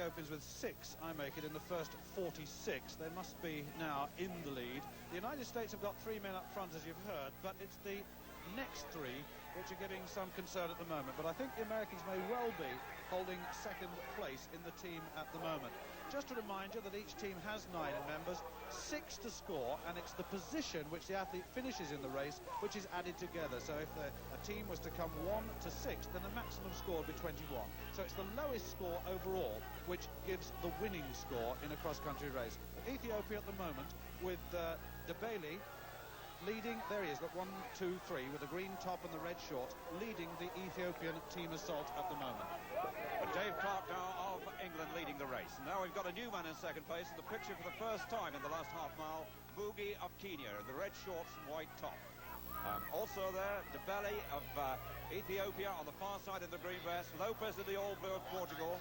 Ethiopians with 6, I make it, in the first 46. They must be now in the lead. The United States have got 3 men up front, as you've heard, but it's the next 3 which are giving some concern at the moment. But I think the Americans may well be holding second place in the team at the moment. Just to remind you that each team has 9 members, 6 to score, and it's the position which the athlete finishes in the race which is added together. So if a team was to come 1 to 6, then the maximum score would be 21. So it's the lowest score overall which gives the winning score in a cross-country race. Ethiopia at the moment with Debele leading, there he is, got 1, 2, 3 with the green top and the red shorts, leading the Ethiopian team assault at the moment. But Dave Clarke now of England leading the race. Now we've got a new man in second place in the picture for the first time in the last half mile, Muge of Kenya, the red shorts and white top. Also there, Debele of Ethiopia on the far side in the green vest, Lopez in the all blue of Portugal,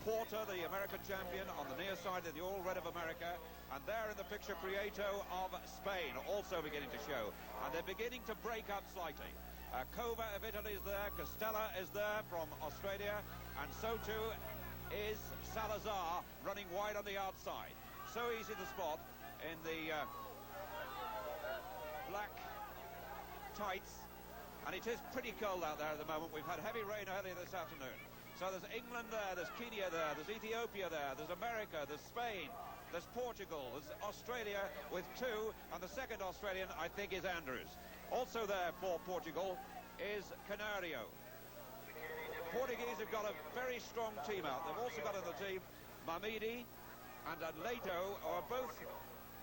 Porter, the American champion, on the near side in the all red of America, and there in the picture Prieto of Spain, also beginning to show, and they're beginning to break up slightly. Cova of Italy is there, Castella is there from Australia, and so too is Salazar running wide on the outside. So easy to spot in the black tights, and it is pretty cold out there at the moment. We've had heavy rain earlier this afternoon. So there's England there, there's Kenya there, there's Ethiopia there, there's America, there's Spain, there's Portugal, there's Australia with 2, and the second Australian, I think, is Andrews. Also there for Portugal is Canario. Portuguese have got a very strong team out. They've also got in the team Mamidi and Adleto, who are both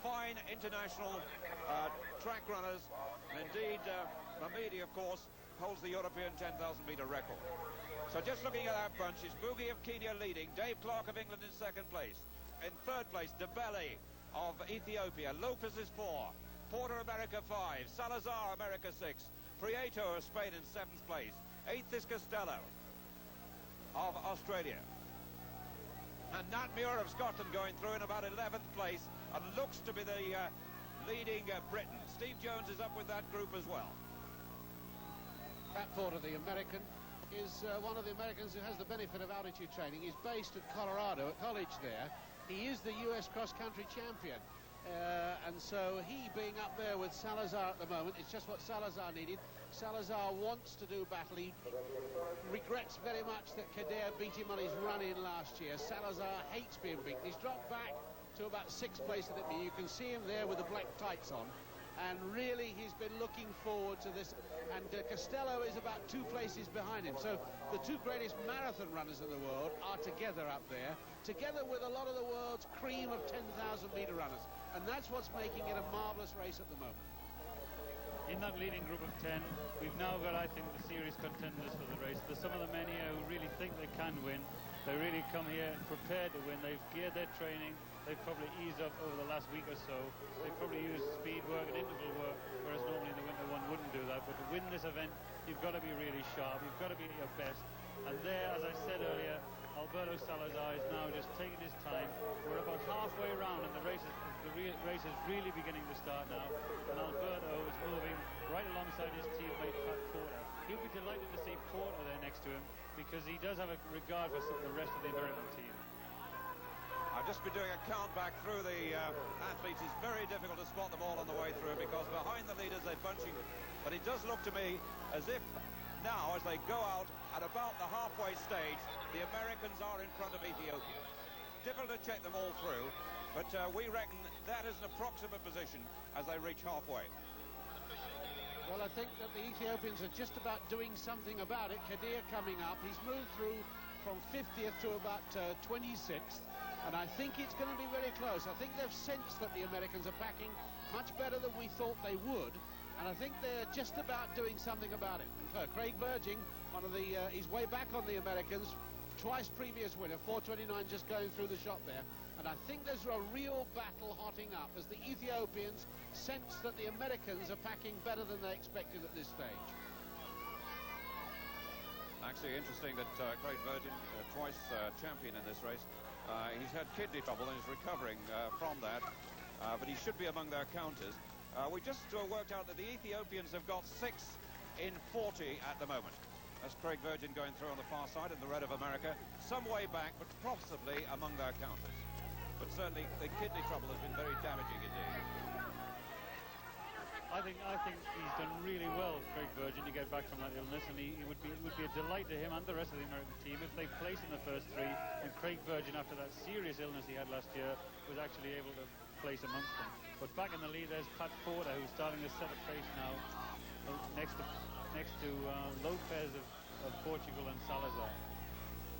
fine international track runners. And indeed, Mamidi, of course, holds the European 10,000 metre record. So just looking at that bunch, is Muge of Kenya leading, Dave Clarke of England in second place. In third place, Debele of Ethiopia, Lopez is 4, Porter America 5, Salazar America 6, Prieto of Spain in 7th place, 8th is Castella of Australia. And Nat Muir of Scotland going through in about 11th place and looks to be the leading Briton. Steve Jones is up with that group as well. Pat Porter, the American, is one of the Americans who has the benefit of altitude training. He's based at Colorado, at college there. He is the US cross-country champion. And so he being up there with Salazar at the moment, it's just what Salazar needed. Salazar wants to do battle. He regrets very much that Kader beat him on his run-in last year. Salazar hates being beaten. He's dropped back to about 6th place at it. You can see him there with the black tights on. And really, he's been looking forward to this. And Costello is about 2 places behind him. So the 2 greatest marathon runners in the world are together up there, together with a lot of the world's cream of 10,000 metre runners. And that's what's making it a marvellous race at the moment. In that leading group of 10, we've now got, I think, the serious contenders for the race. There's some of the men here who really think they can win. They really come here prepared to win. They've geared their training. They've probably eased up over the last week or so. They've probably used speed work and interval work, whereas normally in the winter one wouldn't do that. But to win this event, you've got to be really sharp. You've got to be at your best. And there, as I said earlier, Alberto Salazar is now just taking his time. We're about halfway around, and the race is really beginning to start now. And Alberto is moving right alongside his teammate Pat Porter. He'll be delighted to see Porter there next to him, because he does have a regard for the rest of the American team. I've just been doing a count back through the athletes. It's very difficult to spot them all on the way through because behind the leaders they're bunching. But it does look to me as if now, as they go out at about the halfway stage, the Americans are in front of Ethiopia. Difficult to check them all through, but we reckon that is an approximate position as they reach halfway. Well, I think that the Ethiopians are just about doing something about it. Kadir coming up. He's moved through from 50th to about 26th. And I think it's going to be very close. I think they've sensed that the Americans are packing much better than we thought they would. And I think they're just about doing something about it. Craig Virgin, one of the, he's way back on the Americans. Twice previous winner, 4:29 just going through the shot there. And I think there's a real battle hotting up as the Ethiopians sense that the Americans are packing better than they expected at this stage. Actually, interesting that Craig Virgin, twice champion in this race, he's had kidney trouble and is recovering from that, but he should be among their counters. We just worked out that the Ethiopians have got 6 in 40 at the moment. That's Craig Virgin going through on the far side in the red of America. Some way back, but possibly among their counters. But certainly the kidney trouble has been very damaging indeed. I think he's done really well, Craig Virgin, to get back from that illness, and it would be a delight to him and the rest of the American team if they place in the first three, and Craig Virgin, after that serious illness he had last year, was actually able to place amongst them. But back in the lead, there's Pat Porter, who's starting to set a pace now, next to Lopez of Portugal and Salazar.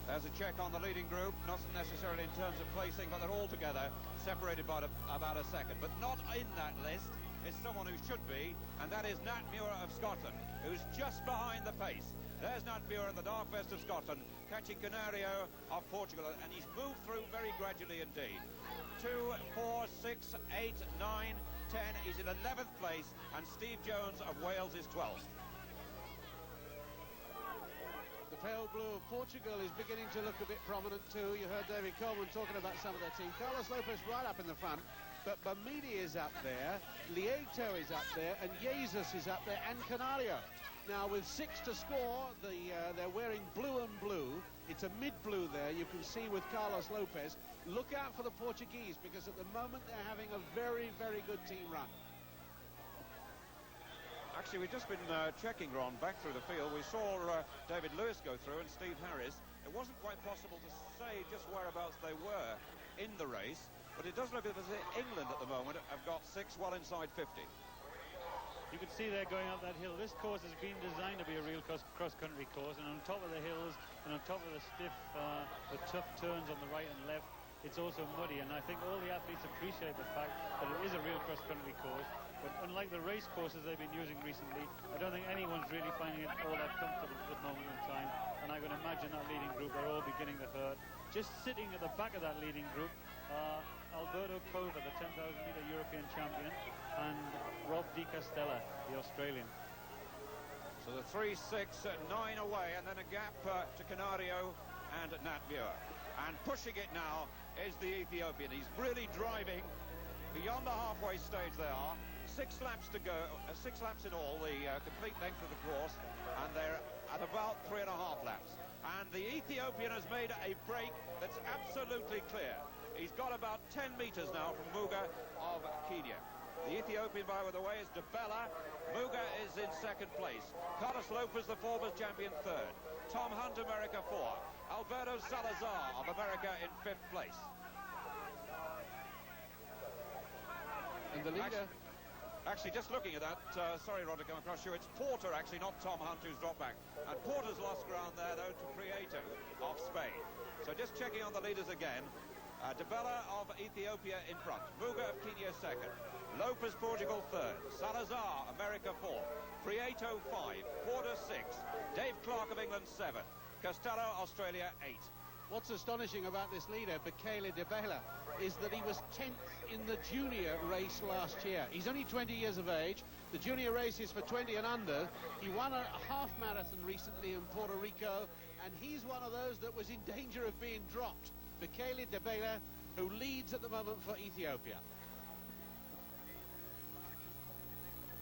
There's a check on the leading group, not necessarily in terms of placing, but they're all together, separated by about a second. But not in that list is someone who should be, and that is Nat Muir of Scotland, who's just behind the pace. There's Nat Muir in the dark vest of Scotland, catching Canario of Portugal, and he's moved through very gradually indeed. 2, 4, 6, 8, 9, 10. He's in 11th place, and Steve Jones of Wales is 12th. The pale blue of Portugal is beginning to look a bit prominent too. You heard David Coleman talking about some of their team. Carlos Lopes right up in the front, but Bamidi is up there, Lieto is up there, and Jesus is up there, and Canario. Now with 6 to score, they're wearing blue and blue. It's a mid-blue there, you can see with Carlos Lopes. Look out for the Portuguese, because at the moment they're having a very, very good team run. Actually, we've just been checking, Ron, back through the field. We saw David Lewis go through and Steve Harris. It wasn't quite possible to say just whereabouts they were in the race, but it does look as if England at the moment have got 6 well inside 50. You can see they're going up that hill. This course has been designed to be a real cross-country course, and on top of the hills and on top of the stiff, the tough turns on the right and left, it's also muddy, and I think all the athletes appreciate the fact that it is a real cross-country course. But unlike the race courses they've been using recently, I don't think anyone's really finding it all that comfortable at this moment in time. And I can imagine that leading group are all beginning to hurt. Just sitting at the back of that leading group are Alberto Cova, the 10,000-metre European champion, and Rob de Castella, the Australian. So the 3, 6, 9 away, and then a gap to Canario and Nat Muir. And pushing it now is the Ethiopian. He's really driving beyond the halfway stage they are. 6 laps to go, 6 laps in all, the complete length of the course, and they're at about 3.5 laps. And the Ethiopian has made a break that's absolutely clear. He's got about 10 metres now from Muge of Kenya. The Ethiopian, by the way, is Debele. Muge is in 2nd place. Carlos Lopes, the Forbes champion, 3rd. Tom Hunt, America, 4. Alberto Salazar of America in 5th place. And the leader... Actually, just looking at that, sorry, Rod, to come across you, it's Porter, actually, not Tom Hunt, who's dropped back. And Porter's lost ground there, though, to Prieto of Spain. So just checking on the leaders again. Debele of Ethiopia in front. Muge of Kenya 2nd. Lopez, Portugal 3rd. Salazar, America 4th. Prieto 5. Porter 6th. Dave Clarke of England 7th. Costello, Australia 8th. What's astonishing about this leader, Bekele Debele, is that he was 10th in the junior race last year. He's only 20 years of age. The junior race is for 20 and under. He won a half marathon recently in Puerto Rico, and he's one of those that was in danger of being dropped. Bekele Debele, who leads at the moment for Ethiopia.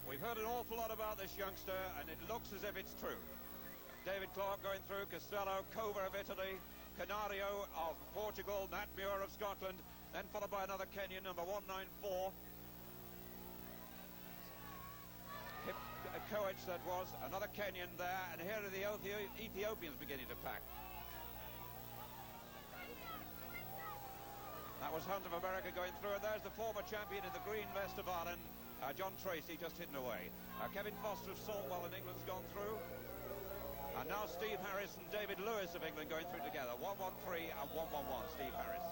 We've heard an awful lot about this youngster, and it looks as if it's true. David Clarke going through, Costello, Cova of Italy, Canario of Portugal, Nat Muir of Scotland, then followed by another Kenyan, number 194. Coach, that was, another Kenyan there, and here are the Ethiopians beginning to pack. That was Hunt of America going through, and there's the former champion in the green vest of Ireland, John Tracy, just hidden away. Kevin Foster of Saltwell in England's gone through. And now Steve Harris and David Lewis of England going through together. 113 and 111, Steve Harris.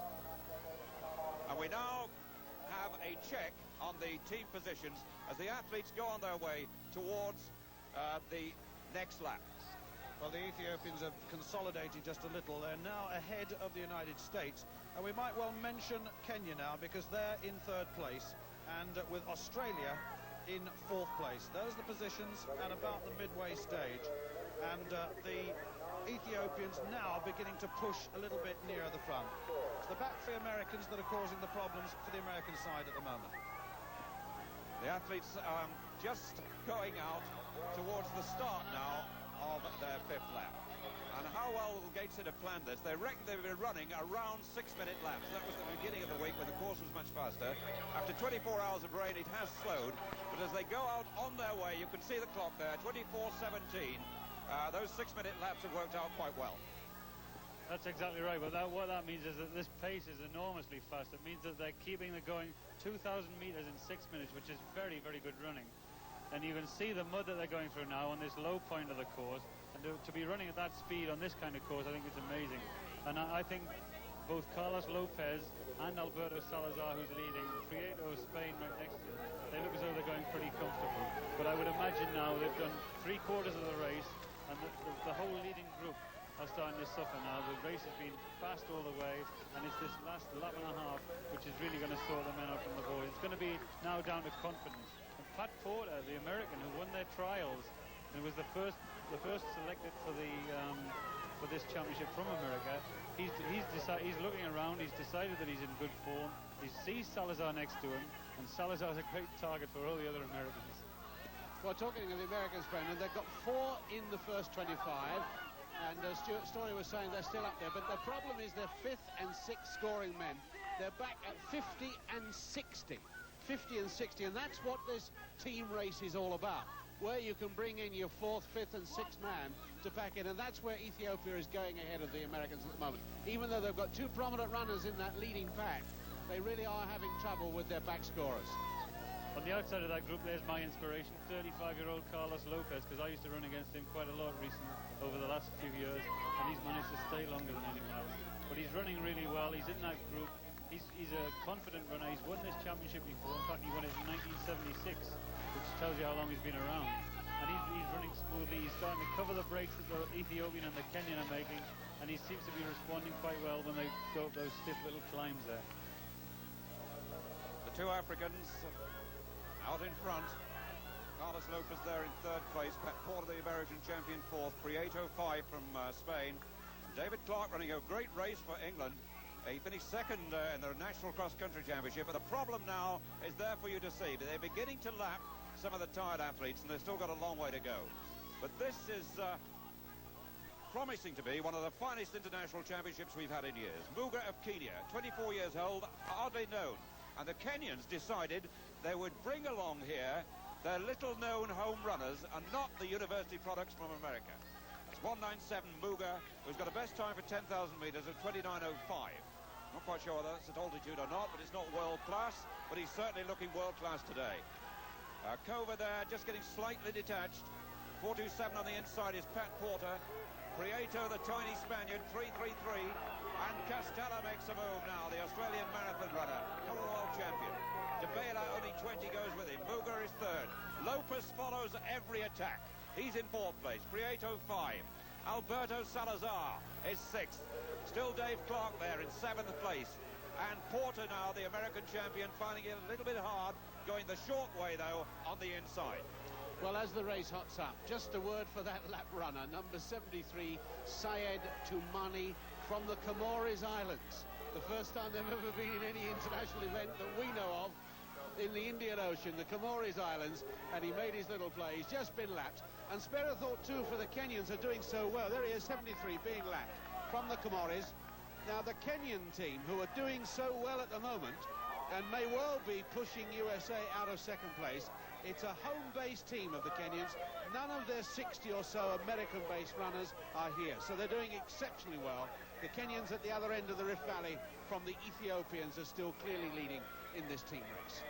And we now have a check on the team positions as the athletes go on their way towards the next lap. Well, the Ethiopians have consolidated just a little. They're now ahead of the United States. And we might well mention Kenya now, because they're in 3rd place, and with Australia in 4th place. Those are the positions at about the midway stage. And the Ethiopians now beginning to push a little bit nearer the front. It's the back three Americans that are causing the problems for the American side at the moment. The athletes just going out towards the start now of their 5th lap. And how well will Gateshead have planned this? They reckon they've been running around 6-minute laps. That was the beginning of the week when the course was much faster. After 24 hours of rain, it has slowed. But as they go out on their way, you can see the clock there, 24:17. Those 6-minute laps have worked out quite well. That's exactly right. But what that means is that this pace is enormously fast. It means that they're keeping it going 2,000 metres in 6 minutes, which is very, very good running. And you can see the mud that they're going through now on this low point of the course. And to be running at that speed on this kind of course, I think it's amazing. And I think both Carlos Lopez and Alberto Salazar, who's leading, Prieto of Spain right next to them, they look as though they're going pretty comfortable. But I would imagine now they've done 3/4 of the race, and the whole leading group are starting to suffer now. The race has been fast all the way, and it's this last lap and a half which is really going to sort the men out from the boys. It's going to be now down to confidence. And Pat Porter, the American who won their trials, and was the first selected for this championship from America, he's looking around. He's decided that he's in good form. He sees Salazar next to him, and Salazar's a great target for all the other Americans. Well, talking of the Americans, Brendan, they've got 4 in the first 25. And Stuart Story was saying they're still up there, but the problem is their 5th and 6th scoring men. They're back at 50 and 60. 50 and 60, and that's what this team race is all about, where you can bring in your 4th, 5th and 6th man to pack in, and that's where Ethiopia is going ahead of the Americans at the moment. Even though they've got 2 prominent runners in that leading pack, they really are having trouble with their back scorers. On the outside of that group, there's my inspiration, 35-year-old Carlos Lopez, because I used to run against him quite a lot recently over the last few years, and he's managed to stay longer than anyone else. But he's running really well. He's in that group. He's a confident runner. He's won this championship before. In fact, he won it in 1976, which tells you how long he's been around. And he's running smoothly. He's starting to cover the breaks that the Ethiopian and the Kenyan are making, and he seems to be responding quite well when they go up those stiff little climbs there. The 2 Africans out in front. Carlos Lopez there in 3rd place. Pat Porter, the American champion, 4th. Prieto 5 from Spain. David Clarke running a great race for England. He finished 2nd in the National Cross Country Championship. But the problem now is there for you to see. They're beginning to lap some of the tired athletes, and they've still got a long way to go. But this is promising to be one of the finest international championships we've had in years. Muge of Kenya, 24 years old, hardly known. And the Kenyans decided they would bring along here their little-known home runners and not the university products from America. It's 1:97 Muge, who's got a best time for 10,000 metres of 29:05. Not quite sure whether that's at altitude or not, but it's not world-class, but he's certainly looking world-class today. Cova there, just getting slightly detached. 4:27 on the inside is Pat Porter. Prieto, the tiny Spaniard, 3:33. And Castella makes a move now, the Australian marathon runner, Commonwealth champion. Debele, only 20, goes with him. Muge is 3rd. Lopez follows every attack. He's in 4th place. Prieto 5. Alberto Salazar is 6th. Still Dave Clarke there in 7th place. And Porter now, the American champion, finding it a little bit hard, going the short way, though, on the inside. Well, as the race hots up, just a word for that lap runner, number 73, Syed Toumani from the Comores Islands. The first time they've ever been in any international event that we know of in the Indian Ocean, the Comores Islands, and he made his little play. He's just been lapped. And spare a thought, too, for the Kenyans are doing so well. There he is, 73, being lapped from the Comores. Now, the Kenyan team, who are doing so well at the moment, and may well be pushing USA out of 2nd place, it's a home-based team of the Kenyans. None of their 60 or so American-based runners are here, so they're doing exceptionally well. The Kenyans at the other end of the Rift Valley from the Ethiopians are still clearly leading in this team race.